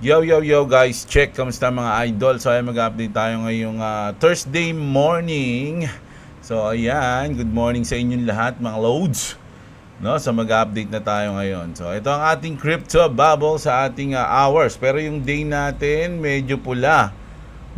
Yo guys, check, kamusta mga idol? So ayan, mag-update tayo ngayong Thursday morning. So ayan, good morning sa inyong lahat mga loads. No, so mag-update na tayo ngayon. So ito ang ating crypto bubble sa ating hours. Pero yung day natin medyo pula,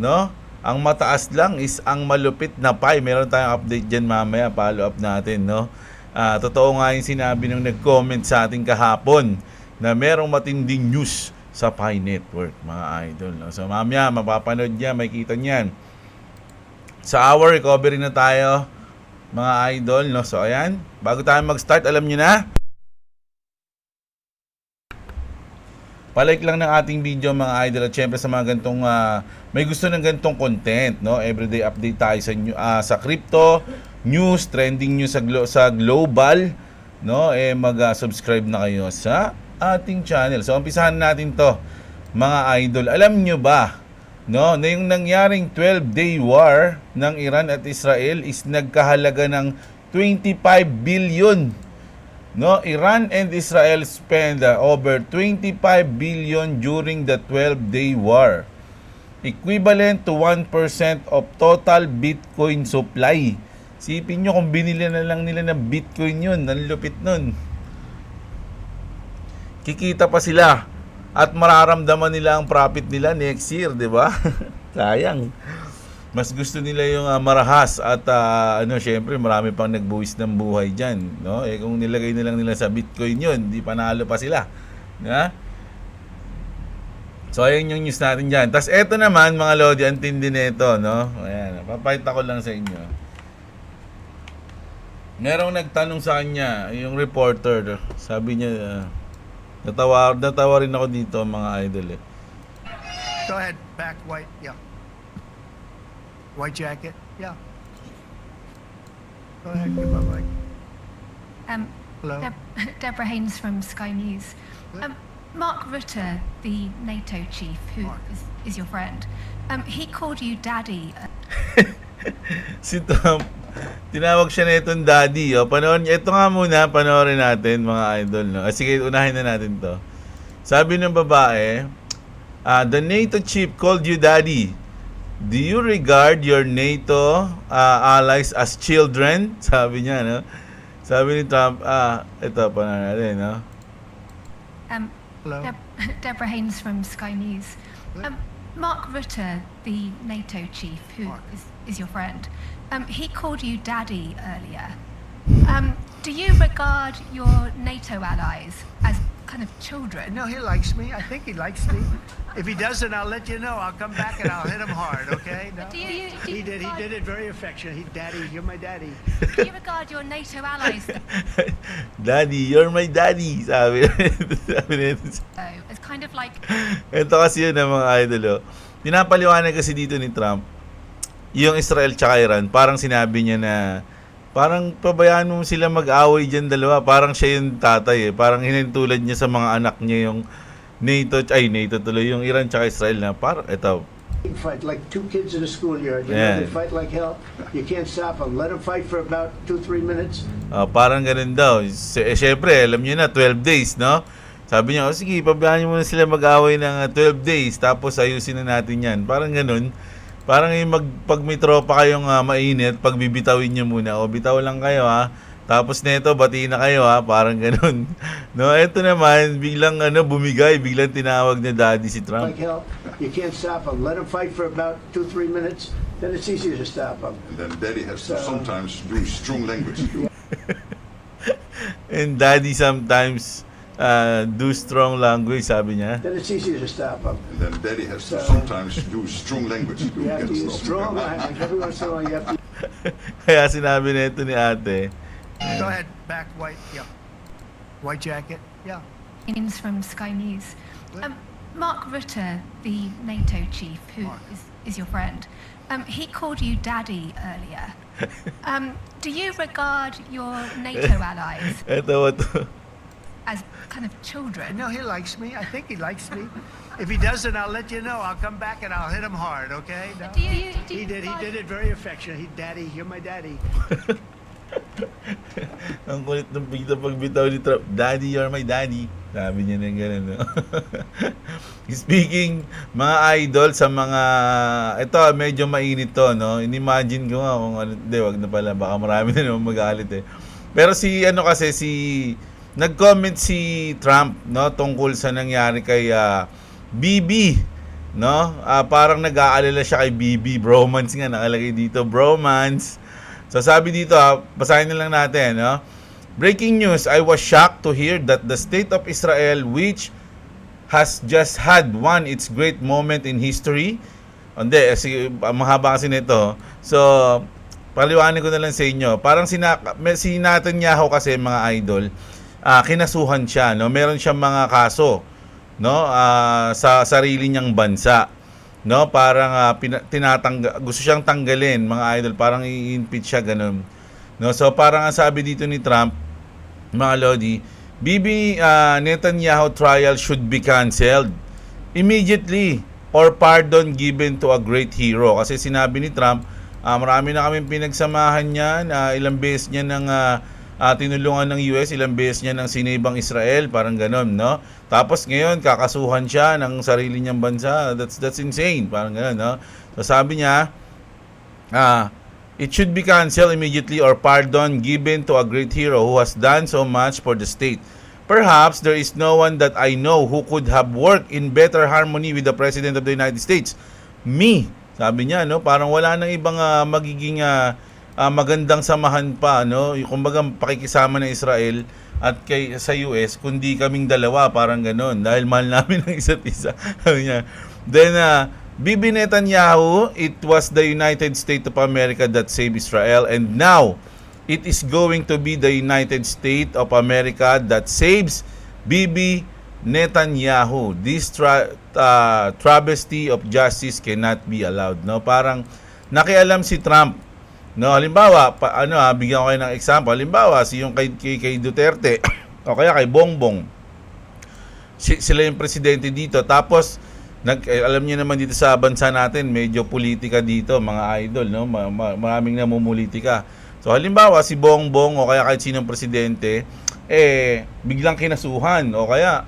no? Ang mataas lang is ang malupit na pie. Meron tayong update diyan mamaya, follow up natin, no? Totoo nga yung sinabi ng nag-comment sa ating kahapon na merong matinding news sa Pi Network, mga idol, no? So mamaya mapapanood niya, makikita niyan. Sa hour recovery na tayo, mga idol, no? So ayan, bago tayo mag-start, alam niyo na, palike lang ng ating video mga idol, at syempre sa mga gantong may gusto ng gantong content, no? Everyday update tayo sa crypto news, trending news sa global, no? Mag-subscribe na kayo sa ating channel. So umpisahan natin to, mga idol. Alam nyo ba, no, na yung nangyaring 12-day war ng Iran at Israel is nagkahalaga ng 25 billion. No, Iran and Israel spent over 25 billion during the 12-day war, equivalent to 1% of total Bitcoin supply. Sipin nyo kung binili na lang nila ng Bitcoin yun, ang lupit nun. Kikita pa sila at mararamdaman nila ang profit nila next year, di ba? Sayang. Mas gusto nila yung marahas at syempre marami pang nagbuwis ng buhay diyan, no? Kung nilagay na lang nila sa Bitcoin 'yun, di panalo pa sila. Ha? So ayun yung news natin diyan. Tas eto naman mga lodi, ang tindi nito, no? Ayan, papakita ko lang sa inyo. Merong nagtanong sa kanya, yung reporter, sabi niya, natawa rin ako dito mga idol. Go ahead, back white, yeah. White jacket, yeah. Go ahead, give my mic. Hello. Deborah Haynes from Sky News. Mark Rutte, the NATO chief, who is your friend, he called you daddy. Si Trump, tinawag siya na itong daddy. Panoorin, ito nga muna, panoorin natin mga idol. No? Sige, unahin na natin to. Sabi ng babae, the NATO chief called you daddy. Do you regard your NATO allies as children? Sabi niya, no? Sabi ni Trump, ito, panoorin natin, no? Hello. Deborah Haynes from Sky News. Mark Rutte, the NATO chief, who is your friend, he called you daddy earlier. Do you regard your NATO allies as kind of children? No, he likes me. I think he likes me. If he doesn't, I'll let you know. I'll come back and I'll hit him hard, okay? No? He did it very affectionate. Daddy, you're my daddy. Do you regard your NATO allies Daddy, you're my daddy. Sabi nito. as kind of like... Ito kasi yun mga idol. Pinapaliwanag kasi dito ni Trump, yung Israel tsaka Iran, parang sinabi niya na parang pabayaan mo sila mag-away dyan dalawa. Parang siya yung tatay eh. Parang hinintulad niya sa mga anak niya yung NATO tuloy, yung Iran tsaka Israel na parang, ito. Fight like two kids in a schoolyard. You know, they fight like hell. You can't stop them. Let them fight for about 2-3 minutes. Parang ganun daw. Siyempre, alam niyo na, 12 days, no? Sabi niya, sige, pabayaan niyo muna sila mag-away ng 12 days, tapos ayusin na natin yan. Parang ganun. Parang yung pag may tropa kayong mainit, pag bibitawin nyo muna, o bitaw lang kayo ha, tapos neto, batiin na kayo ha, parang ganun. No, eto naman, biglang bumigay, biglang tinawag na daddy si Trump. Like hell. You can't stop them. Let them fight for about 2-3 minutes. Then it's easier to stop them. And then daddy has to sometimes do strong language. And daddy sometimes do strong language, sabi niya. Then it's easier to stop them. And then daddy has to sometimes do strong language. You have to use strong language. Every once in a while you have to... Kaya sinabi nito ni ate. Go ahead, back white, yeah. White jacket, yeah. Haynes from Sky News. Mark Rutte, the NATO chief, who is your friend, he called you daddy earlier. Do you regard your NATO allies Ito. as kind of children? No, he likes me. I think he likes me. If he doesn't, I'll let you know. I'll come back and I'll hit him hard, okay? No? He did it very affectionate. Daddy, you're my daddy. Ang kulit ng pagbitaw ni Trump. Daddy, you're my daddy. Sabi niya na gano'n. No? Speaking, mga idol, sa mga, ito, medyo mainit to, no? Inimagine ko nga kung ano, hindi, wag na pala, baka marami na naman magalit eh. Pero nag-comment si Trump, no, tungkol sa nangyari kay BB, no? Parang nag-aalala siya kay BB, bromance nga, nakalagay dito, bromance. So sabi dito, basahin na lang natin, no? Breaking news, I was shocked to hear that the state of Israel, which has just had its great moment in history. Hindi, mahaba kasi nito. So, paliwanag ko na lang sa inyo. Parang si Netanyahu kasi, mga idol, kinasuhan siya, no? Meron siyang mga kaso, no? Sa sarili niyang bansa, no? Parang gusto siyang tanggalin, mga idol, parang i-impeach siya, ganun. No? So, parang ang sabi dito ni Trump, mga lodi, Bibi Netanyahu trial should be canceled immediately or pardon given to a great hero. Kasi sinabi ni Trump, marami na kaming pinagsamahan niyan, ilang beses niya ng tinulungan ng US, ilang beses niya ng sinibang Israel, parang ganon, no? Tapos ngayon, kakasuhan siya ng sarili niyang bansa. That's insane, parang ganon, no? So sabi niya, it should be canceled immediately or pardon given to a great hero who has done so much for the state. Perhaps there is no one that I know who could have worked in better harmony with the President of the United States. Me, sabi niya, no? Parang wala nang ibang magiging magandang samahan pa, no? Yung kumbaga pakikisama ng Israel at sa US, kundi kaming dalawa, parang ganon. Dahil mahal namin ng isa't isa. Sabi niya. Then, Bibi Netanyahu, it was the United States of America that saved Israel, and now it is going to be the United States of America that saves Bibi Netanyahu. This travesty of justice cannot be allowed, no? Parang nakialam si Trump, no? Halimbawa, bigyan ko kayo ng example. Halimbawa, yung kay Duterte o kaya kay Bongbong. Sila yung presidente dito, tapos alam niyo naman dito sa bansa natin, medyo politika dito, mga idol, no? Maraming namumulitika. So halimbawa si Bongbong o kaya kahit sinong presidente, biglang kinasuhan o kaya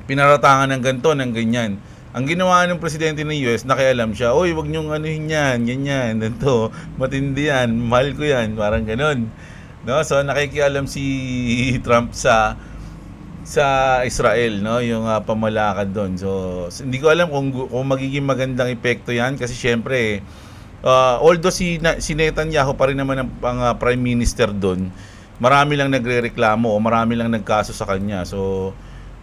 pinaratangan ng ganito, ng ganyan. Ang ginawa ng presidente ng US, nakialam siya, oy, wag niyong anuhin yan, ganyan, ganito, matindi yan, mahal ko yan, parang ganon. No? So nakikialam si Trump sa Israel, no, yung pamalakad doon. So hindi ko alam kung magiging magandang epekto 'yan kasi syempre although si Netanyahu pa rin naman ang prime minister doon, marami lang nagrereklamo o marami lang nagkaso sa kanya. So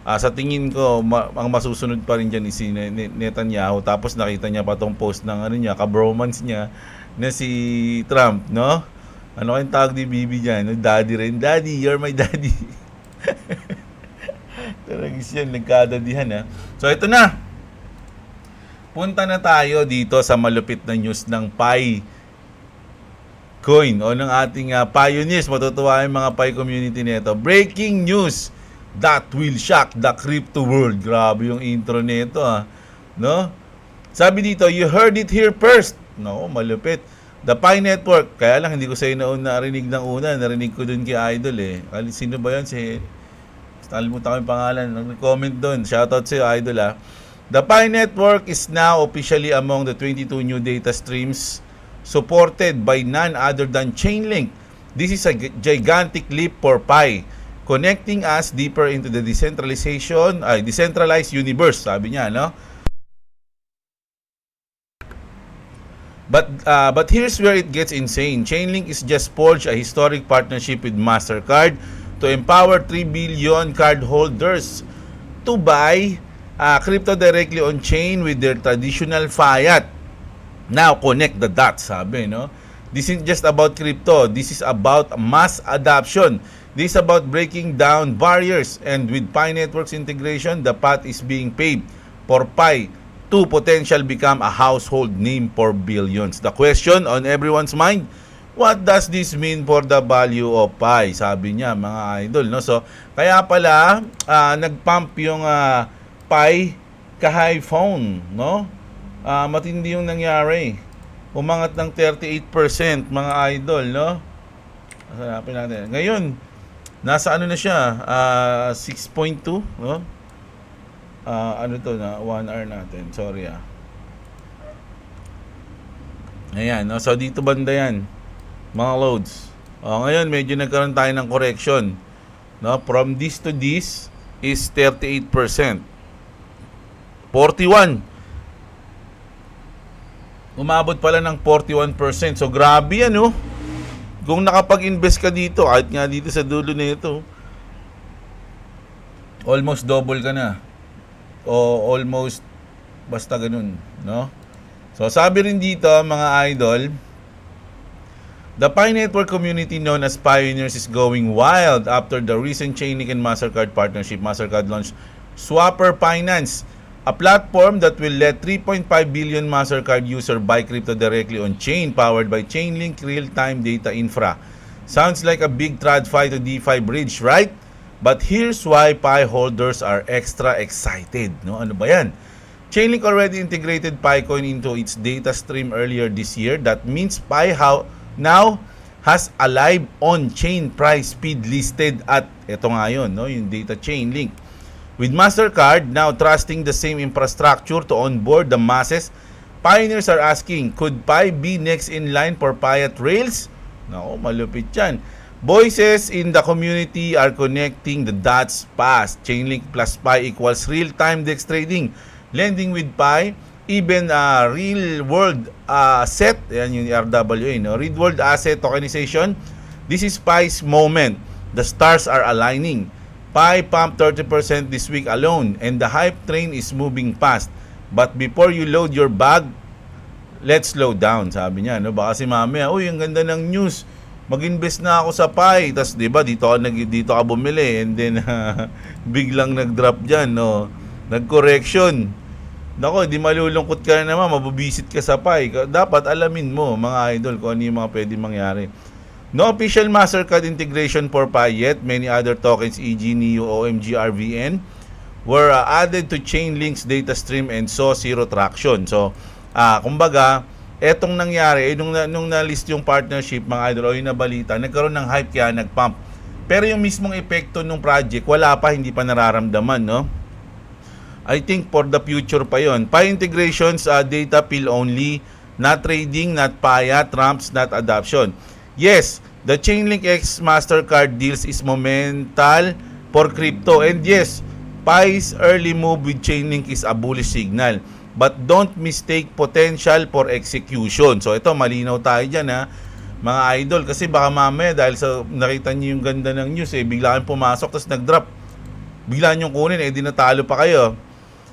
sa tingin ko ang masusunod pa rin diyan si Netanyahu. Tapos nakita niya pa tong post ng ka-bromance niya na si Trump, no? Ano kayong tawag ni Bibi diyan? Daddy rin. Daddy, you're my daddy. Talagang siya, nagkadadihan, ha. So, ito na. Punta na tayo dito sa malupit na news ng Pi Coin o ng ating Pioneers. Matutuwa yung mga Pi community nito. Breaking news that will shock the crypto world. Grabe yung intro nito, ha. No? Sabi dito, you heard it here first. No, malupit. The Pi Network. Kaya lang, hindi ko sa'yo narinig ng una. Narinig ko dun kay Idol, eh. Sino ba yun? Nalimutan ko yung pangalan. Nag-comment doon. Shoutout sa iyo, Idol, ha. The Pi Network is now officially among the 22 new data streams supported by none other than Chainlink. This is a gigantic leap for Pi, connecting us deeper into the decentralized universe, sabi niya, no? But here's where it gets insane. Chainlink is just forged a historic partnership with MasterCard to empower 3 billion cardholders to buy crypto directly on chain with their traditional fiat. Now, connect the dots, sabi, no? This isn't just about crypto. This is about mass adoption. This is about breaking down barriers. And with Pi Network's integration, the path is being paved for Pi to potentially become a household name for billions. The question on everyone's mind, what does this mean for the value of Pi? Sabi niya, mga idol, no? So, kaya pala nagpump yung Pi ka-high phone, no? Matindi yung nangyari. Umangat ng 38%, mga idol, no? Hanapin natin. Ngayon, nasa ano na siya? 6.2, no? Ano to na 1 hour natin. Sorry Ayan, no? So dito banda yan. Mga loads. Ngayon medyo nagkaroon tayo ng correction. No? From this to this is 38%. 41. Umabot pala ng 41%. So grabe yan, no? Kung nakapag-invest ka dito, kahit nga dito sa dulo na ito, almost double ka na. O almost basta ganun, no? So sabi rin dito mga idol, the Pi Network community known as Pioneers is going wild after the recent Chainlink and Mastercard partnership. Mastercard launched Swapper Finance, a platform that will let 3.5 billion Mastercard users buy crypto directly on chain, powered by Chainlink real-time data infra. Sounds like a big TradFi to DeFi bridge, right? But here's why Pi holders are extra excited. No, ano ba yan? Chainlink already integrated Picoin into its data stream earlier this year. That means Pi now has a live on-chain price feed listed at, eto nga yun, no, yung data Chainlink. With Mastercard now trusting the same infrastructure to onboard the masses, pioneers are asking, could Pi be next in line for Pi at Rails? Nako, malupit yan. Voices in the community are connecting the dots fast. Chainlink plus Pi equals real-time DEX trading. Lending with Pi, even real-world asset, yan yung RWA, no? Real-world asset tokenization. This is Pi's moment. The stars are aligning. Pi pumped 30% this week alone, and the hype train is moving fast. But before you load your bag, let's slow down, sabi niya, no? Baka si mamaya, uy, ang ganda ng news. Mag-invest na ako sa Pi. Tapos, di ba, dito ka bumili. And then, biglang nag-drop dyan, no? Nag-correction. Nako, di malulungkot ka na naman. Mabubisit ka sa Pi. Dapat alamin mo, mga idol, kung ano yung mga pwede mangyari. No official Mastercard integration for Pi yet. Many other tokens, e.g. NEO, OMG, RVN, were added to Chainlink's data stream and saw zero traction. So, kumbaga, etong nangyari, nung na-list yung partnership, mga idol, o yung nabalita, nagkaroon ng hype kaya nag-pump. Pero yung mismong epekto ng project, wala pa, hindi pa nararamdaman, no? I think for the future pa yon. Pi integrations, data pill only, not trading, not PIA, trumps, not adoption. Yes, the Chainlink X Mastercard deals is momental for crypto. And yes, Pi's early move with Chainlink is a bullish signal. But don't mistake potential for execution. So ito, malinaw tayo dyan, ha, mga idol. Kasi baka mamaya, dahil sa nakita niyo yung ganda ng news, biglaan pumasok, tapos nag-drop. Biglaan yung kunin, di natalo pa kayo.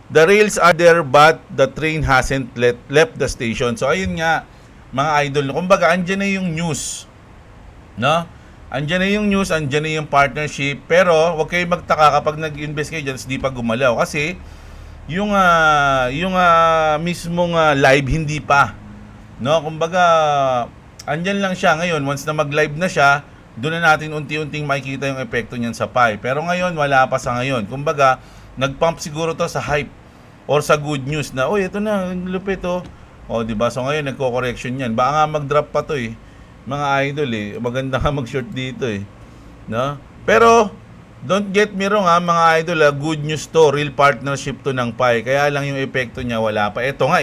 The rails are there, but the train hasn't left the station. So ayun nga, mga idol. Kumbaga, andyan na yung news, no? Andyan na yung news, andyan na yung partnership. Pero, huwag kayo magtaka kapag nag-invest kayo dyan, di pa gumalaw. Kasi, yung mismong live hindi pa, no? Kumbaga andyan lang siya ngayon. Once na mag-live na siya, doon na natin unti-unting makikita yung epekto niyan sa Pi. Pero ngayon wala pa sa ngayon. Kumbaga nag-pump siguro to sa hype or sa good news na, oy, ito na, lupit to. O, di ba? So ngayon nagko-correction yan. Baka nga mag-drop pa to, mga idol, maganda nga mag-short dito, no? Pero don't get me wrong, mga idol, good news to, real partnership to ng Pi. Kaya lang yung epekto niya wala pa. Ito nga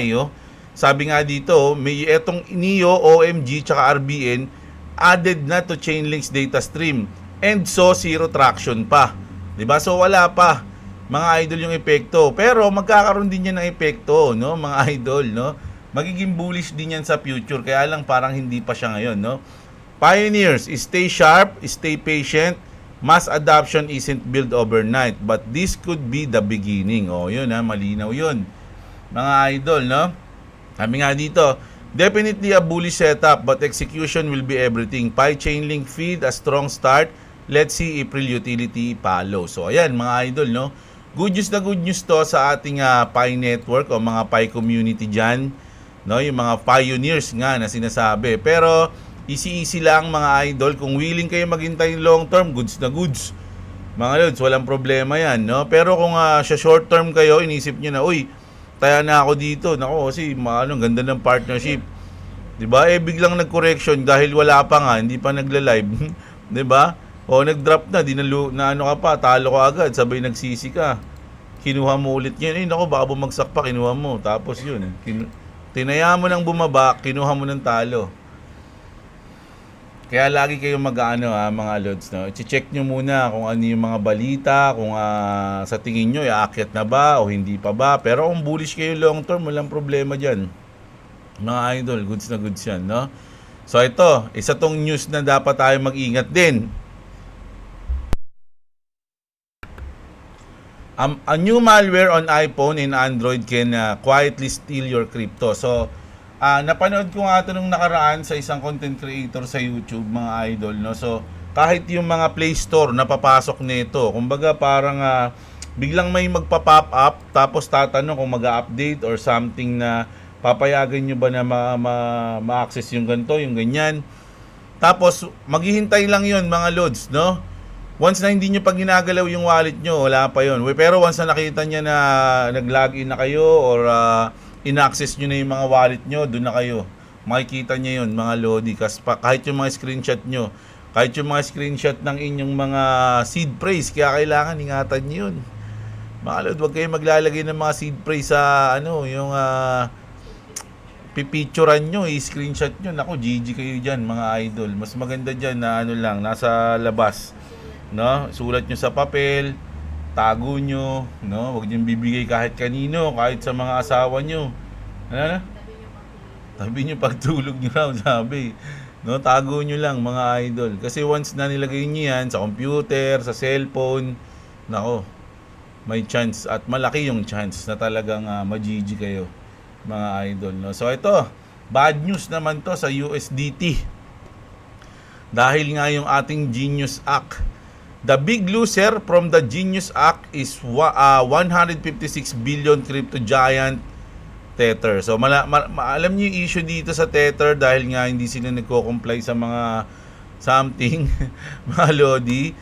sabi nga dito, may etong NEO, OMG, tsaka RBN added na to Chainlink's data stream and so zero traction pa. 'Di ba? So wala pa, mga idol, yung epekto. Pero magkakaroon din yan ng epekto, no, mga idol, no? Magiging bullish din yan sa future. Kaya lang parang hindi pa siya ngayon, no? Pioneers, stay sharp, stay patient. Mass adoption isn't built overnight, but this could be the beginning. Yun, malinaw yun, mga idol, no? Sabi nga dito, definitely a bullish setup, but execution will be everything. Pi Chainlink feed a strong start. Let's see April utility follow. So ayan, mga idol, no? Good news to sa ating Pi network o mga Pi community dyan, no? Yung mga pioneers nga na sinasabi. Pero easy lang, mga idol. Kung willing kayo maghintay long term, goods na goods, mga lods, walang problema yan, no? Pero kung sa short term kayo, inisip nyo na, uy, taya na ako dito, nako, kasi ganda ng partnership, diba? Biglang nag-correction dahil wala pa nga, hindi pa nagla-live, diba? O nag-drop na, ka pa, talo ko agad, sabay nagsisi ka. kinuha mo ulit yun. Naku, baka bumagsak pa, kinuha mo. Tapos yun, tinaya mo ng bumaba, kinuha mo ng talo. Kaya lagi kayong mag-ano mga lods, no? I-check nyo muna kung ano yung mga balita, kung sa tingin nyo, aakyat na ba o hindi pa ba. Pero kung bullish kayo long term, walang problema dyan. Mga idol, goods na goods yan, no? So ito, isa tong news na dapat tayo mag-ingat din. A new malware on iPhone and Android can quietly steal your crypto. So, napanood ko nga ito nung nakaraan sa isang content creator sa YouTube, mga idol, no? So, kahit yung mga Play Store napapasok nito, kumbaga parang biglang may magpa-pop up tapos tatanong kung mag-update or something na papayagan nyo ba na ma-access yung ganito, yung ganyan. Tapos, maghihintay lang yun, mga lods, no? Once na hindi nyo pag ginagalaw yung wallet nyo, wala pa yun. Pero once na nakita niya na nag-login na kayo or in-access nyo na yung mga wallet nyo, doon na kayo. Makikita niya yun, mga lodi. Kahit yung mga screenshot nyo, kahit yung mga screenshot ng inyong mga seed phrase, kaya kailangan ingatan nyo yun. Mga lodi, huwag kayo maglalagay ng mga seed phrase sa yung pipicturean nyo, i-screenshot nyo. Naku, GG kayo dyan, mga idol. Mas maganda dyan na lang, nasa labas. No? Sulat nyo sa papel, tago nyo, no? Huwag nyo bibigay kahit kanino, kahit sa mga asawa nyo. Ano? Tabi nyo pagtulog nyo raw, sabi. No? Tago nyo lang, mga idol. Kasi once na nilagay nyo yan sa computer, sa cellphone, nako, may chance at malaki yung chance na talagang ma-GG kayo, mga idol, no? So ito, bad news naman to sa USDT. Dahil nga yung ating Genius Act, the big loser from the Genius Act is 156 billion crypto giant Tether. So alam niyo yung issue dito sa Tether dahil nga hindi sila nagko-comply sa mga something mga lodi.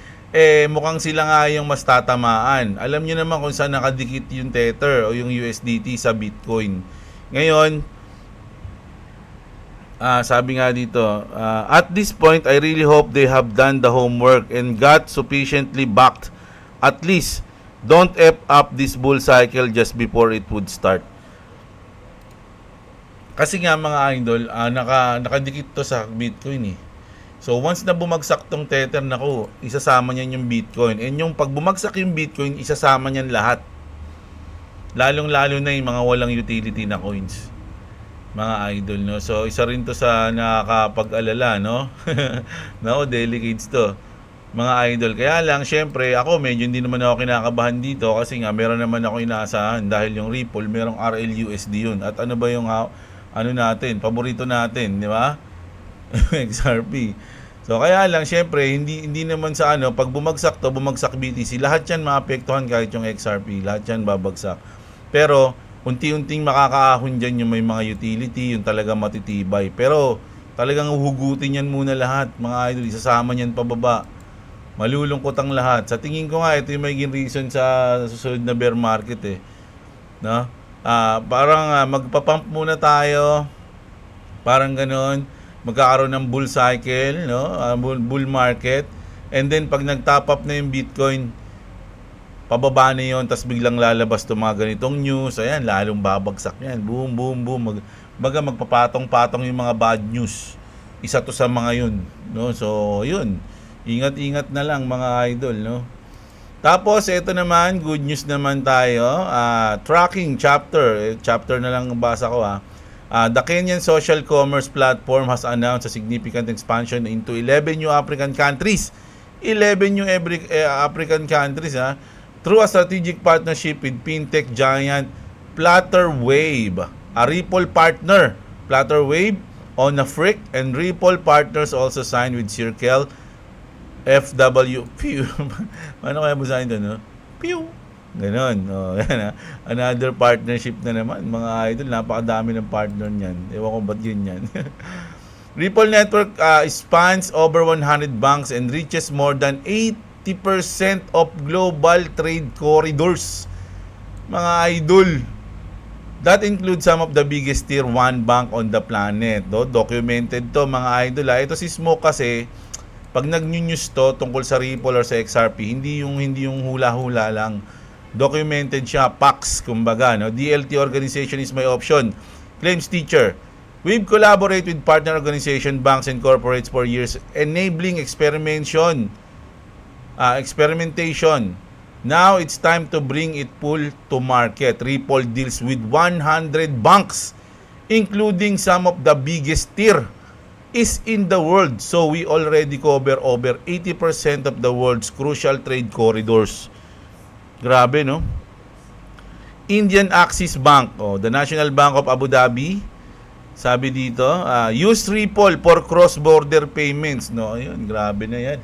Mukhang sila nga yung mas tatamaan. Alam niyo naman kung saan nakadikit yung Tether o yung USDT sa Bitcoin. Ngayon, sabi nga dito, at this point, I really hope they have done the homework and got sufficiently backed. At least, don't F up this bull cycle just before it would start. Kasi nga mga idol, nakadikit to sa Bitcoin eh. So, once na bumagsak tong Tether, naku, isasama niyan yung Bitcoin. And yung pag bumagsak yung Bitcoin, isasama niyan lahat. Lalong-lalo na yung mga walang utility na coins, mga idol, no? So, isa rin to sa nakakapag-alala, no? No, delicates to, mga idol. Kaya lang, syempre, ako medyo hindi naman ako kinakabahan dito kasi nga, meron naman ako inaasahan dahil yung Ripple, merong RLUSD yun. At ano ba yung, natin, paborito natin, di ba? XRP. So, kaya lang, syempre, hindi naman sa pag bumagsak to, bumagsak BTC, lahat yan maapektuhan kahit yung XRP, lahat yan babagsak. Pero, unti-unting makakaahon dyan yung may mga utility, yung talaga matitibay. Pero talagang uhugutin yan muna lahat, mga idol. Isasama yan pababa. Malulungkot ang lahat. Sa tingin ko nga, ito yung magiging reason sa susunod na bear market eh. No? Parang magpapump muna tayo. Parang ganon. Magkakaroon ng bull cycle, no? Bull market. And then pag nag-top up na yung Bitcoin, pababa na yun, tas biglang lalabas itong mga ganitong news, ayan, lalong babagsak yan, boom, boom, boom, magpapatong-patong yung mga bad news, isa to sa mga yun, no? So, yun, ingat-ingat na lang, mga idol, no? Tapos, ito naman, good news naman tayo, tracking chapter na lang basa ko, the Kenyan social commerce platform has announced a significant expansion into 11 new African countries, 11 new African countries, through a strategic partnership with fintech giant Flutterwave, a Ripple partner. Flutterwave, On Afrique, and Ripple partners also signed with Circle, FW, Pew. Ano kaya basahin ito, no? Pew. Ganon. Another partnership na naman, mga idol. Napakadami ng partner niyan. Ewan ko ba't yun yan. Ripple Network spans over 100 banks and reaches more than 80% of global trade corridors, mga idol. That includes some of the biggest tier 1 bank on the planet. Documented to, mga idol. Ito si Smoke kasi, pag nag-news to tungkol sa Ripple or sa XRP, hindi yung hula-hula lang. Documented siya, PAX, kumbaga, no? DLT organization is my option. Claims teacher. We've collaborated with partner organization, banks, and corporates for years, enabling experimentation. Now it's time to bring it full to market. Ripple deals with 100 banks, including some of the biggest tier is in the world. So we already cover over 80% of the world's crucial trade corridors. Grabe, no? Indian Axis Bank, the National Bank of Abu Dhabi, sabi dito, use Ripple for cross-border payments. No, ayun, grabe na yan.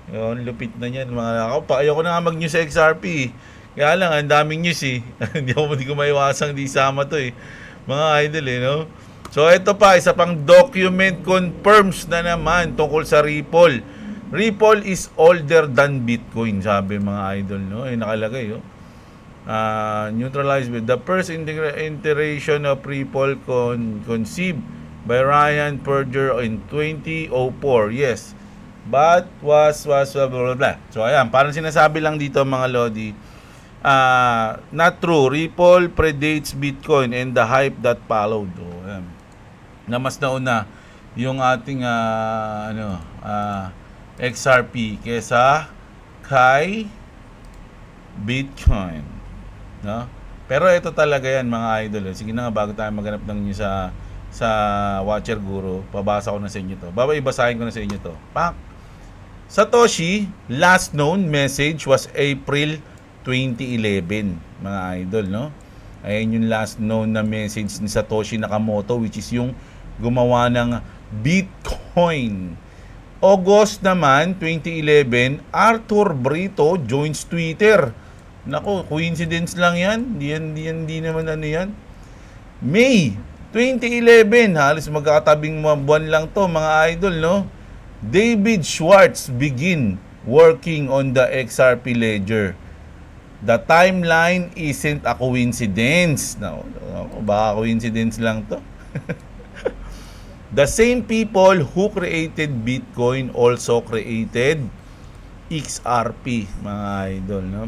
Yun, lupit na yan. Ayoko na nga mag-news sa XRP. Kaya lang, ang daming news eh. Hindi ko maiwasang di sama to eh. Mga idol eh, no? So, ito pa, isa pang document confirms na naman tungkol sa Ripple. Ripple is older than Bitcoin, sabi mga idol, no? Ay, nakalagay, oh. Neutralized with the first iteration of Ripple conceived by Ryan Perger in 2004. Yes. But was blah, blah, blah. So, ayan, parang sinasabi lang dito mga Lodi, not true. Ripple predates Bitcoin and the hype that followed. Oh, ayan. Na mas nauna yung ating XRP kesa kay Bitcoin, no? Pero ito talaga yan mga idol. Sige na nga, bago tayo maghanap ng inyo sa Watcher Guru, pabasa ko na sa inyo to. Babasahin ko na sa inyo to. Satoshi last known message was April 2011, mga idol, no? Ayan yung last known na message ni Satoshi Nakamoto, which is yung gumawa ng Bitcoin. August naman, 2011, Arthur Brito joins Twitter. Nako, coincidence lang yan. Di naman ano yan. May 2011, halos magkakatabing mga buwan lang to, mga idol, no? David Schwartz begin working on the XRP ledger. The timeline isn't a coincidence. No, baka coincidence lang to. The same people who created Bitcoin also created XRP, mga idol, no?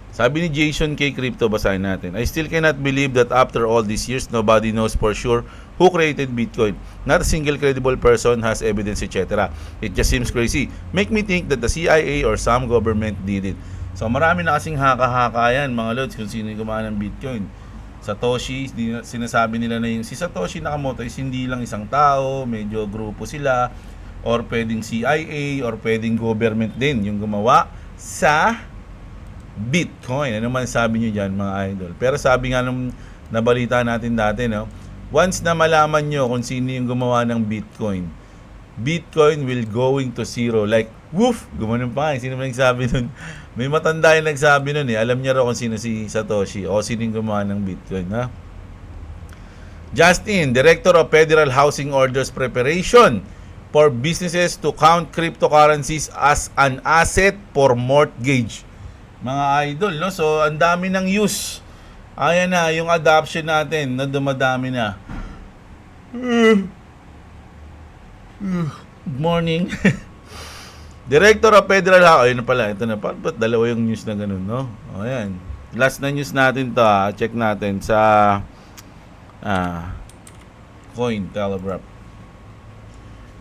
Sabi ni Jason K. Crypto, basahin natin. I still cannot believe that after all these years, nobody knows for sure who created Bitcoin. Not a single credible person has evidence, etc. It just seems crazy. Make me think that the CIA or some government did it. So marami na kasing haka-haka yan, mga lods, kung sino yung gumawa ng Bitcoin. Satoshi, sinasabi nila na yung si Satoshi Nakamoto is hindi lang isang tao, medyo grupo sila, or pwedeng CIA, or pwedeng government din yung gumawa sa Bitcoin. Ano man sabi nyo dyan, mga idol. Pero sabi nga nung nabalita natin dati, no? Once na malaman nyo kung sino yung gumawa ng Bitcoin, Bitcoin will going to zero. Like, woof! Gumanon pa. Sino man nagsabi nun? May matanda yung nagsabi nun eh. Alam niya raw kung sino si Satoshi o sino yung gumawa ng Bitcoin, ha? Justin, Director of Federal Housing Orders Preparation for businesses to count cryptocurrencies as an asset for mortgage. Mga idol, no? So, ang dami ng use. Ayan na, yung adoption natin na dumadami na. Good morning. Director of Federal Housing. Ayun na pala, ito na. Ba't dalawa yung news na ganun, no? O, ayan. Last na news natin to, ha? Check natin sa Cointelegraph.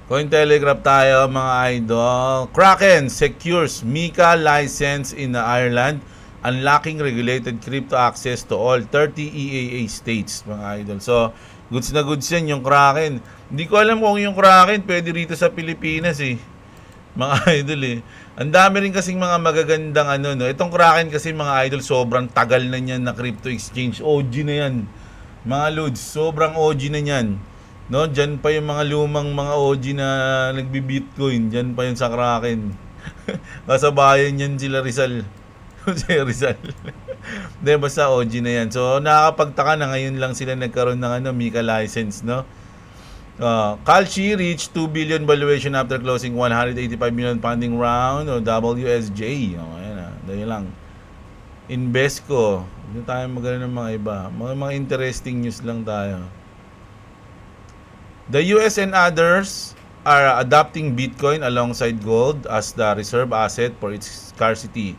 Cointelegraph tayo, mga idol. Kraken secures MiCA license in Ireland, unlocking regulated crypto access to all 30 EAA states, mga idol. So, goods na goods yan yung Kraken. Hindi ko alam kung yung Kraken pwede rito sa Pilipinas eh. Mga idol eh. Ang dami rin kasing mga magagandang ano, no. Itong Kraken kasi, mga idol, sobrang tagal na niyan na crypto exchange. OG na yan. Mga loads, sobrang OG na niyan. No, diyan pa yung mga lumang mga OG na nagbi-Bitcoin, diyan pa yun sa Kraken. Kasabayan yan sila Rizal. Si Rizal. Hindi, basta OG na yan. So, nakakapagtaka na ngayon lang sila nagkaroon ng MiCA license, no? Kalshi reached 2 billion valuation after closing 185 million funding round o WSJ. Ayan na, dahil lang. Invesco. Hindi tayo magano ng mga iba. Mga interesting news lang tayo. The US and others are adopting Bitcoin alongside gold as the reserve asset for its scarcity,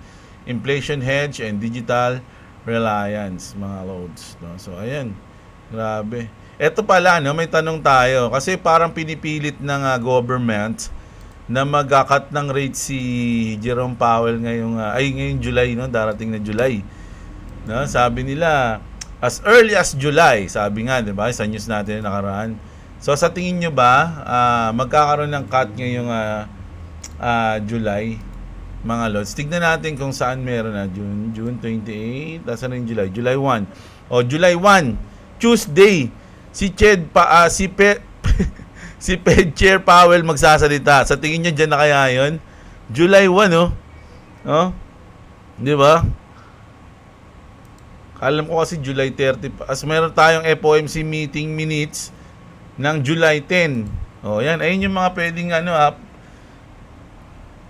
inflation hedge, and digital reliance, mga loads. No? So, ayan. Grabe. Ito pala, no, may tanong tayo. Kasi parang pinipilit ng government na mag-cut ng rate si Jerome Powell ngayong July, no? Darating na July. No? Sabi nila, as early as July, sabi nga, di ba? Sa news natin na nakaraan. So, sa tingin nyo ba, magkakaroon ng cut ngayong July, mga lods? Tignan natin kung saan meron na. June 28, nasa na yung July? July 1. O, July 1, Tuesday, si Fed Chair Powell magsasalita. Sa tingin nyo dyan na kaya yun? July 1, no? Oh? Di ba? Alam ko kasi July 30. As meron tayong FOMC meeting minutes ng July 10. O, yan. Ayun yung mga pwedeng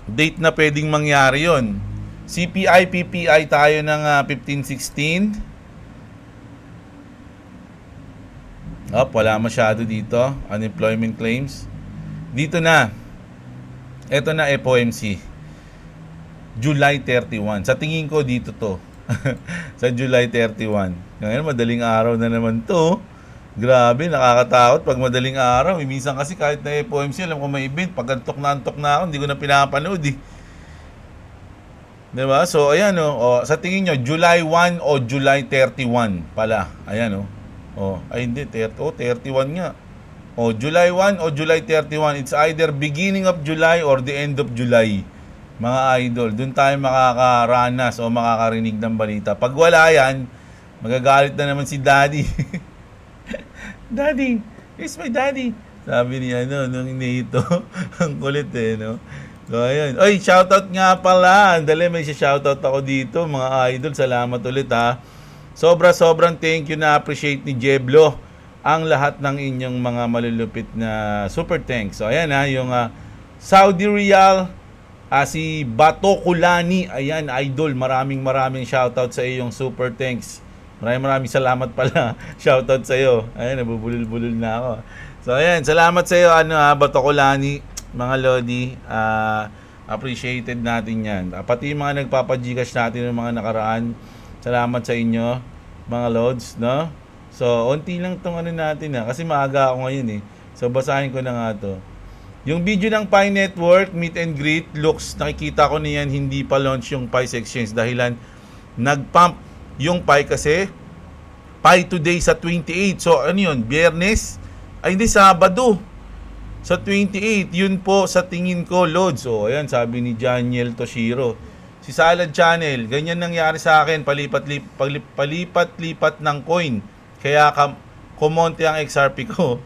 date na pwedeng mangyari yon. CPI, PPI tayo ng 15-16. Wala masyado dito. Unemployment claims. Dito na. Ito na FOMC. July 31. Sa tingin ko dito to. Sa July 31. Ngayon, madaling araw na naman to. Grabe, nakakatakot pag madaling araw. Minsan kasi kahit na FOMC, alam ko may event. Pag antok na ako, hindi ko na pinapanood eh. Diba? So, ayan sa tingin nyo, July 1 o July 31 pala. Ayan ay hindi, 31 nga. July 1 o July 31. It's either beginning of July or the end of July. Mga idol, dun tayo makakaranas o makakarinig ng balita. Pag wala yan, magagalit na naman si Daddy. Daddy, it's my daddy. Sabi niya, nung inito. Ang kulit no? So, ayun. Oy, shoutout nga pala. Dali, may shoutout ako dito, mga idol. Salamat ulit, ha. Sobrang thank you na appreciate ni Jeblo ang lahat ng inyong mga malulupit na super thanks. So, ayan, ha, yung Saudi Riyal, si Bato Kulani. Ayan, idol. Maraming shoutout sa iyong super thanks. Maraming salamat pala. Shoutout sa iyo. Ayan, nabubulol-bulol na ako. So, ayan. Salamat sa iyo, Bato Kulani, mga Lodi. Appreciated natin yan. Pati yung mga nagpapagigas natin ng mga nakaraan. Salamat sa inyo, mga Lods, no? So, unti lang itong natin, kasi maaga ako ngayon, eh. So, basahin ko na nga to. Yung video ng Pi Network, meet and greet, looks, nakikita ko niyan, hindi pa launch yung Pi's Exchange dahilan nag-pump yung Pi kasi Pi today sa 28. So, ano yun? Biyernes? Ay, hindi, Sabado. Sa 28. Yun po sa tingin ko, Lods. So, ayan, sabi ni Daniel Toshiro. Si Salad Channel, ganyan nangyari sa akin, palipat-lipat ng coin. Kaya kumonte ang XRP ko.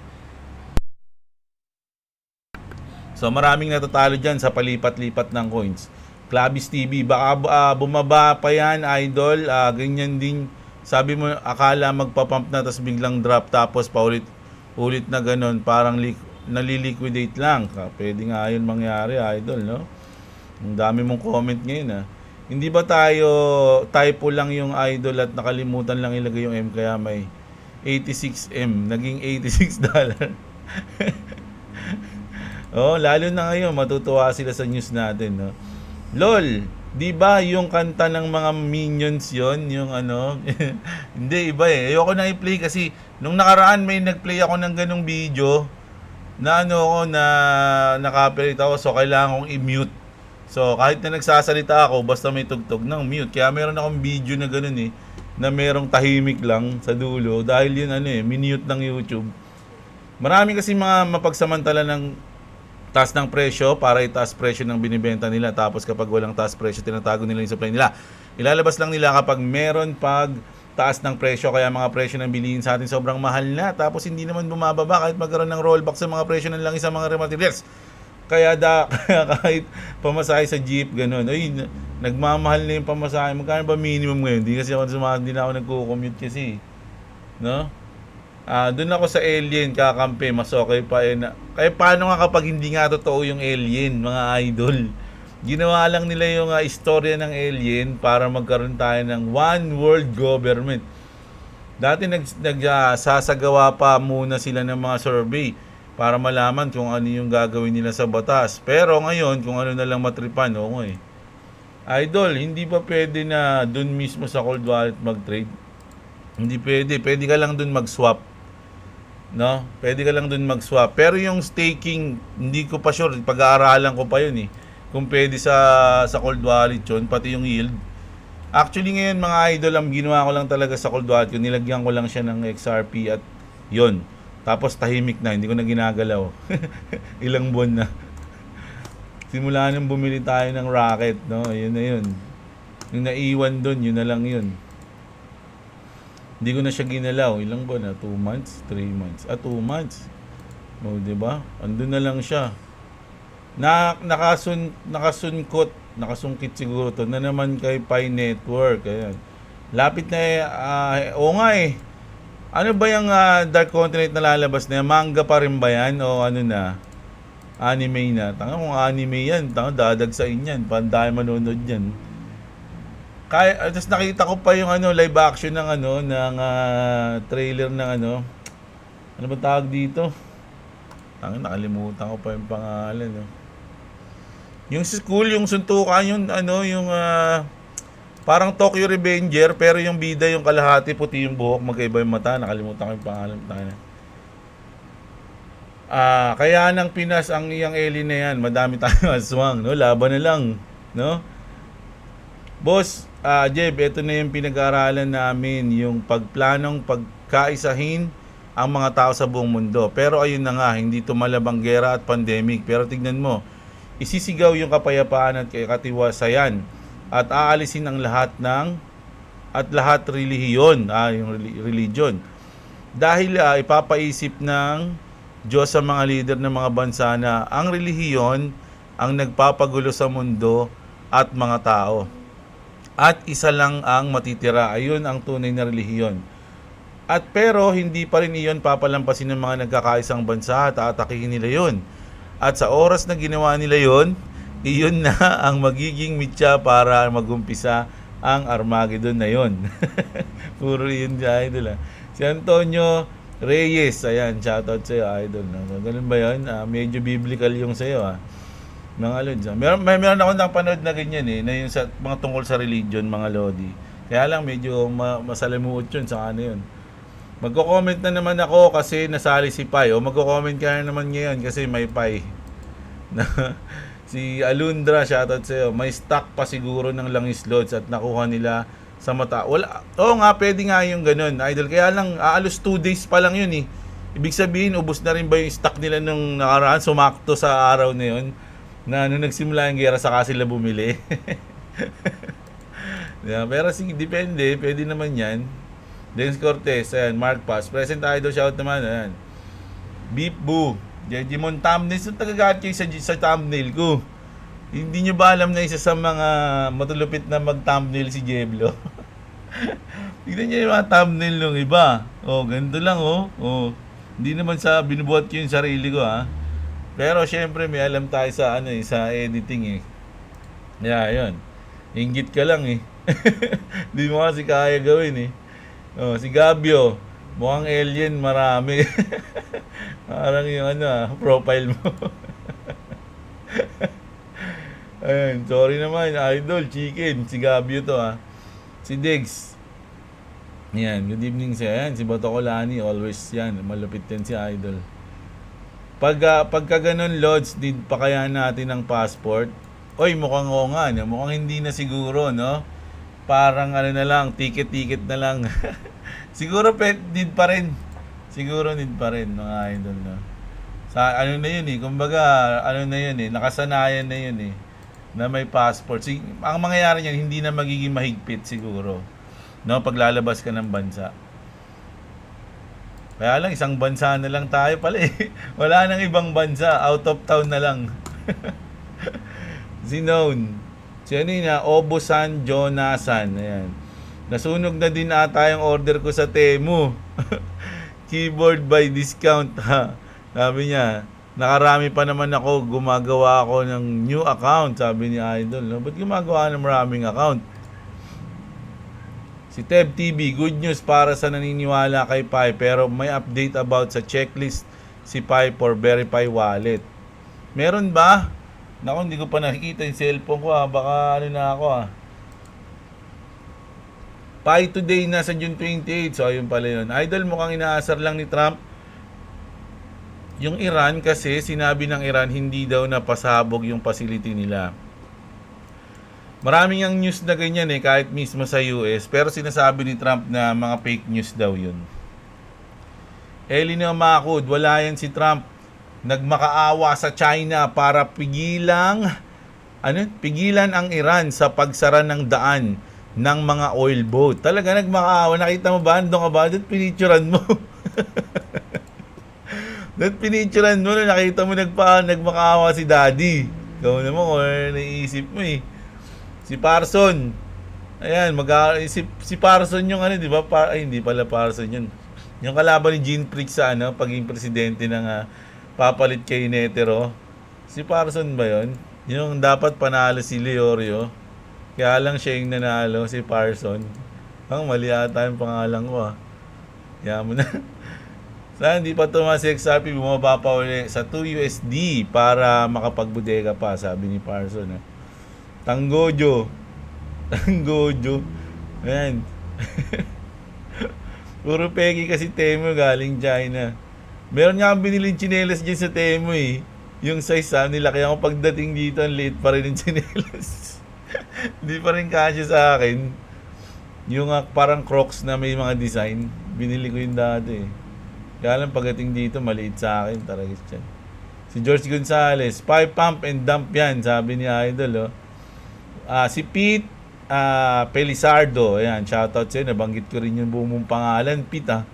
So maraming natatalo dyan sa palipat-lipat ng coins. Clavis TV, baka bumaba pa yan, idol. Ganyan din, sabi mo, akala magpapump na, tapos biglang drop, tapos paulit-ulit na ganun, parang naliliquidate lang. Pwede nga yun mangyari, idol, no? Ang dami mong comment ngayon, Hindi ba typo lang yung idol at nakalimutan lang ilagay yung M, kaya may 86M, naging $86. Lalo na ngayon, matutuwa sila sa news natin, no? LOL, di ba yung kanta ng mga Minions yon, yung hindi, iba eh. Ayoko na i-play kasi nung nakaraan may nag-play ako ng ganung video na na copyright ako, so kailangan kong i-mute. So, kahit na nagsasalita ako, basta may tugtog ng mute. Kaya meron akong video na ganun na merong tahimik lang sa dulo. Dahil yun minute ng YouTube. Marami kasi mga mapagsamantala ng taas ng presyo para itaas presyo ng binibenta nila. Tapos kapag walang taas presyo, tinatago nila yung supply nila. Ilalabas lang nila kapag meron taas ng presyo. Kaya mga presyo ng bilihin sa atin sobrang mahal na. Tapos hindi naman bumababa kahit magkaroon ng rollback sa mga presyo ng langis sa mga raw materials. Kaya kahit pamasahe sa jeep, ganun. Ay, nagmamahal na yung pamasahe. Magkano ba minimum ngayon? Hindi na ako nagko-commute kasi. No? Doon ako sa alien, kakampi, mas okay pa. Kaya paano nga kapag hindi nga totoo yung alien, mga idol? Ginawa lang nila yung istorya ng alien para magkaroon tayo ng one world government. Dati nagsasagawa pa muna sila ng mga survey. para malaman kung ano yung gagawin nila sa batas. Pero ngayon, kung ano na lang matripan, okay. Idol, hindi ba pwede na dun mismo sa cold wallet mag-trade? Hindi pwede. Pwede ka lang dun mag-swap. No? Pwede ka lang dun mag-swap. Pero yung staking, hindi ko pa sure. Pag-aaralan ko pa yun eh. Kung pwede sa cold wallet yun, pati yung yield. Actually ngayon mga idol, ang ginawa ko lang talaga sa cold wallet, nilagyan ko lang siya ng XRP at yon. Tapos tahimik na, hindi ko na ginagalaw. Ilang buwan na. Simula nang bumili tayo ng Rocket, no? Yun na yun. Yung naiwan doon, yun na lang yun. Hindi ko na siya ginalaw. Ilang buwan na? 2 months? 3 months? 2 months. O, diba? Andun na lang siya. Nakasunkit siguro to na naman kay Pi Network. Ayan. Lapit na oo nga eh. Ano ba yung Dark Continent na lalabas na yan? Manga pa rin ba yan? O ano na? Anime na. Tanga kung anime yan, dadagsain yan. Panday manonood yan. Tapos nakita ko pa yung live action ng trailer ng ano ba tawag dito? Nakalimutan ko pa yung pangalan, no. Yung school, yung suntukan, yung parang Tokyo Revenger, pero yung bida yung kalahati, puti yung buhok, magkaiba yung mata. Nakalimutan ko yung pangalan. Kaya nang Pinas ang iyang alien na yan, madami tayong aswang, no? Laban na lang, no? Boss, Jeb, ito na yung pinag-aaralan namin, yung pagplanong pagkaisahin ang mga tao sa buong mundo. Pero ayun na nga, hindi tumalabang gera at pandemic. Pero tignan mo, isisigaw yung kapayapaan at katiwasayan at aalisin ang lahat relihiyon, yung religion. Dahil ipapaisip ng Diyos sa mga leader ng mga bansa na ang relihiyon ang nagpapagulo sa mundo at mga tao. At isa lang ang matitira. Ayun ang tunay na relihiyon. At pero hindi pa rin iyon papalampasin ng mga nagkakaisang bansa at aatakihin nila yon. At sa oras na ginawa nila yon, iyon na ang magiging mitya para magumpisa ang Armageddon na yon. Puro yun siya, idol. Si Antonio Reyes, ayan, shoutout sa'yo, idol. Ganun ba yun? Medyo biblical yung sa'yo, mga lods. Meron ako napanood na ganyan na yung sa mga tungkol sa religion, mga lodi. Kaya lang medyo masalimuot yun sa yun. Magko-comment na naman ako kasi nasali si Pai. O magko-comment ka na naman ngayon kasi may Pai. Si Alundra, shoutout sa'yo. May stock pa siguro ng langis lods at nakuha nila sa mata. Wala. Oo nga, pwede nga yung ganun, idol. Kaya lang, aalos 2 days pa lang yun eh. Ibig sabihin, ubos na rin ba yung stock nila nung nakaraan? Sumakto sa araw na yun. Na nung nagsimula yung gera, saka sila bumili. Yeah, pero sige, depende. Pwede naman yan. Dennis Cortez, ayan, Mark Pass. Present idol, shout naman, ayan. Beep Boo. Jejimon thumbnail. So, tagagat kayo sa thumbnail ko. Hindi nyo ba alam na isa sa mga matulupit na mag-thumbnail si Jeblo? Tignan nyo yung mga thumbnail ng iba. Ganito lang, Hindi naman sa binubuhat ko yung sarili ko, Pero syempre may alam tayo sa sa editing Yeah, yun. Inggit ka lang Hindi mo kasi kaya gawin si Gabio, mukhang alien marami. Parang yung profile mo. Ayun, sorry naman, idol, chicken. Si Gabio to Si Diggs. Yan, good evening siya. Yan, si Bato Colani, always yan. Malupit yan si idol. Pagka ganun, Lods, need pa kaya natin ng passport? Oy, mukhang nga, mukhang hindi na siguro, no? Parang na lang, ticket na lang. Siguro need pa rin. Siguro need pa rin, mga idol, no? Sa na yun kumbaga, na yun nakasanayan na yun na may passport. Ang mangyayari niyan, hindi na magiging mahigpit siguro, no? Paglalabas ka ng bansa. Kaya lang, isang bansa na lang tayo pala Wala nang ibang bansa, out of town na lang. Zinon. Si Obosan Jonasan. Ayan. Nasunog na din ata yung order ko sa Temu. Keyboard by discount, Sabi niya, nakarami pa naman ako, gumagawa ako ng new account, sabi ni Idol. No? Ba't gumagawa ng maraming account? Si Teb TV, good news para sa naniniwala kay Pai, pero may update about sa checklist si Pi for Verify Wallet. Meron ba? Naku, hindi ko pa nakikita yung cellphone ko baka ano na ako Pi today nasa June 28. So ayun pala yun. Idol, mukhang inaasar lang ni Trump yung Iran kasi sinabi ng Iran hindi daw napasabog yung facility nila. Maraming ang news na ganyan kahit mismo sa US, pero sinasabi ni Trump na mga fake news daw yun. Elino Macud, wala yan si Trump. Nagmakaawa sa China para pigilan ang Iran sa pagsara ng daan ng mga oil boat. Talaga nagmakaawa. Nakita mo ba? Andun ka ba? Doon pinicturan mo. Doon pinicturan mo. Nakita mo nagmakaawa si Daddy. Ikaw naman kung naisip mo Si Parson. Ayan, si Parson yung di ba? Hindi pala Parson yun. Yung kalaban ni Jean Prick sa pagiging presidente ng papalit kay Netero. Si Parson ba yun? Yung dapat panalo si Leorio. Kaya lang siya yung nanalo, si Parson. Mali ata yung pangalan ko Kaya mo na. Sana hindi pa tumaas si XRP, bumaba pa ulit sa 2 USD para makapagbudega pa, sabi ni Parson. Tanggojo. Ayan. Puro peki kasi Temo galing China. Meron nga akong biniling tsinelas dyan sa Temo Yung size nilaki ako pagdating dito, ang liit pa rin yung tsinelas. Hindi pa rin kasya sa akin. Yung parang Crocs na may mga design, binili ko yung dati Kaya lang pagdating dito, maliit sa akin. Taragis dyan. Si George Gonzalez, 5 pump and dump yan, sabi ni Idol. Si Pete Pelizardo, ayan, shoutout sa'yo, nabanggit ko rin yung buong mong pangalan, Pete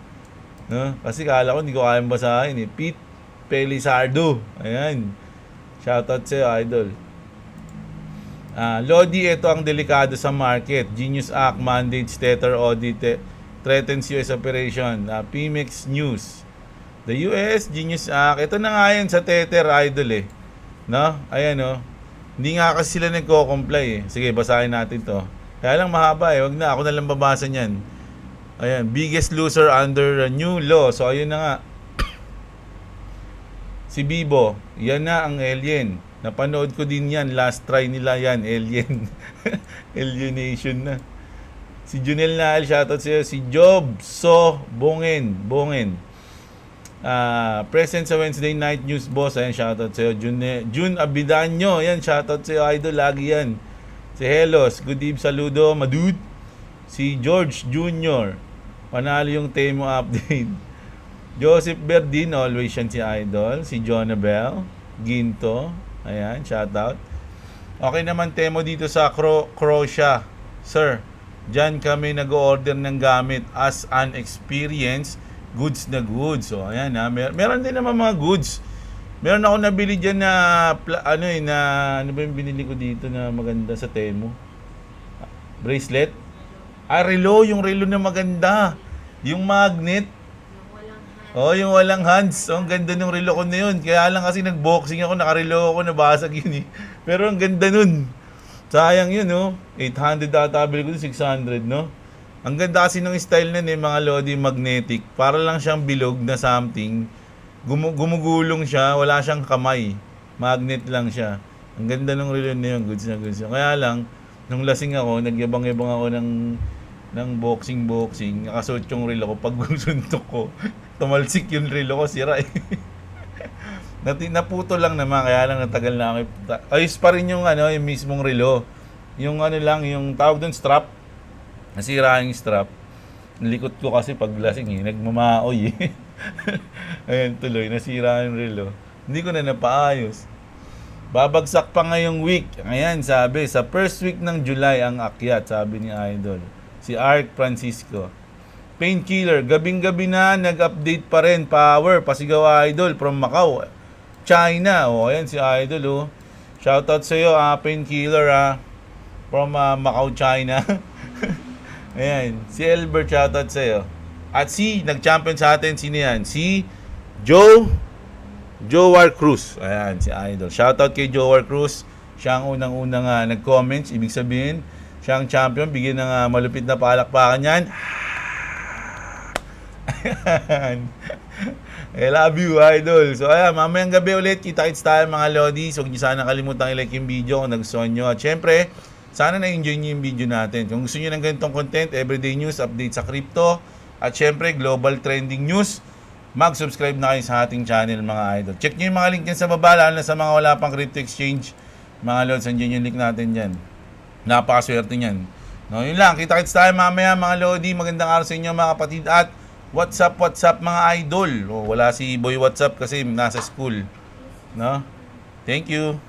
no? Kasi kala ko hindi ko kayang basahin Pete Pelizardo, ayan, shoutout sa'yo, Idol. Lodi, ito ang delikado sa market. Genius Act mandates Tether audit threatens US operation. PMEX News, the US Genius Act, ito na nga yan sa Tether, Idol no? Ayan hindi nga kasi sila nagko-comply Sige, basahin natin to. Kaya lang mahaba wag na, ako na lang babasa niyan. Ayan, biggest loser under the new law. So ayun na nga. Si Bibo, yan na ang alien. Napanood ko din yan, last try nila yan, alien. Alienation na. Si Junel Naal, shoutout sa'yo. Si Job Bongen. Present sa Wednesday Night News Boss, ayan, shoutout sa'yo. June Abidanyo, ayan, shoutout sa'yo, Idol, lagi yan. Si Helos, good eve, saludo, madud. Si George Jr., panalo yung Temo update. Joseph Berdin, always yan si Idol. Si Jonabel Ginto, ayan, shoutout. Okay naman Temo dito sa Croatia, sir. Diyan kami nag-order ng gamit as an experience, goods na goods. So ayan meron din naman mga goods. Meron ako nabili diyan na ano ba yung binili ko dito na maganda sa Temu? Bracelet. Relo, yung relo na maganda. Yung magnet. Yung walang hands. Ang ganda ng relo ko na yun. Kaya lang kasi nag-boxing ako, nakarelo ako, nabasag yun Pero ang ganda nun. Sayang yun 800 databil ko, 600 Ang ganda kasi ng style nun mga Lodi, magnetic. Para lang siyang bilog na something. Gumugulong siya, wala siyang kamay. Magnet lang siya. Ang ganda ng relo na yun, goods na goods. Kaya lang, nung lasing ako, nagyabang-yabang ako ng boxing. Nakasuot yung relo ko. Pag suntok ko, tumalsik yung relo ko, sira Naputo lang naman, kaya lang natagal na ako. Ayos pa rin yung yung mismong relo. Yung yung tawag doon, strap. Nasira yung strap. Nalikot ko kasi pag lasing nagmamaoy Ayan tuloy, nasira yung relo. Hindi ko na napaayos. Babagsak pa ngayong week. Ayan, sabi, sa first week ng July ang akyat, sabi ni Idol. Si Ark Francisco. Painkiller, gabing-gabi na, nag-update pa rin. Power, pasigaw Idol from Macau, China. Ayan si Idol Shoutout sa iyo, Painkiller from Macau, China. Ayan, si Elbert, shoutout sa iyo. At nag-champion sa atin, sino yan? Si Joar Cruz. Ayan, si Idol. Shoutout kay Joar Cruz. Siya ang unang-unang nag-comments. Ibig sabihin, siya ang champion. Bigyan ng malupit na palakpakan yan. I love you, idol. So, ayan, mamayang gabi ulit. Kita-kits tayo, mga Lodi. So, huwag niyo sana kalimutan i-like yung video kung nagustuhan nyo. At syempre, sana na-enjoy nyo yung video natin. Kung gusto nyo ng ganitong content, everyday news, update sa crypto, at syempre, global trending news, mag-subscribe na kayo sa ating channel, mga idol. Check nyo yung mga link dyan sa baba, lalo na sa mga wala pang crypto exchange. Mga Lods, andyan yung link natin dyan. Napakaswerte nyan. No, yun lang. Kita-kits tayo mamaya, mga Lodi. Magandang araw sa inyo, mga kapatid. At what's up, mga idol. Oh, wala si Boy WhatsApp kasi nasa school. No? Thank you.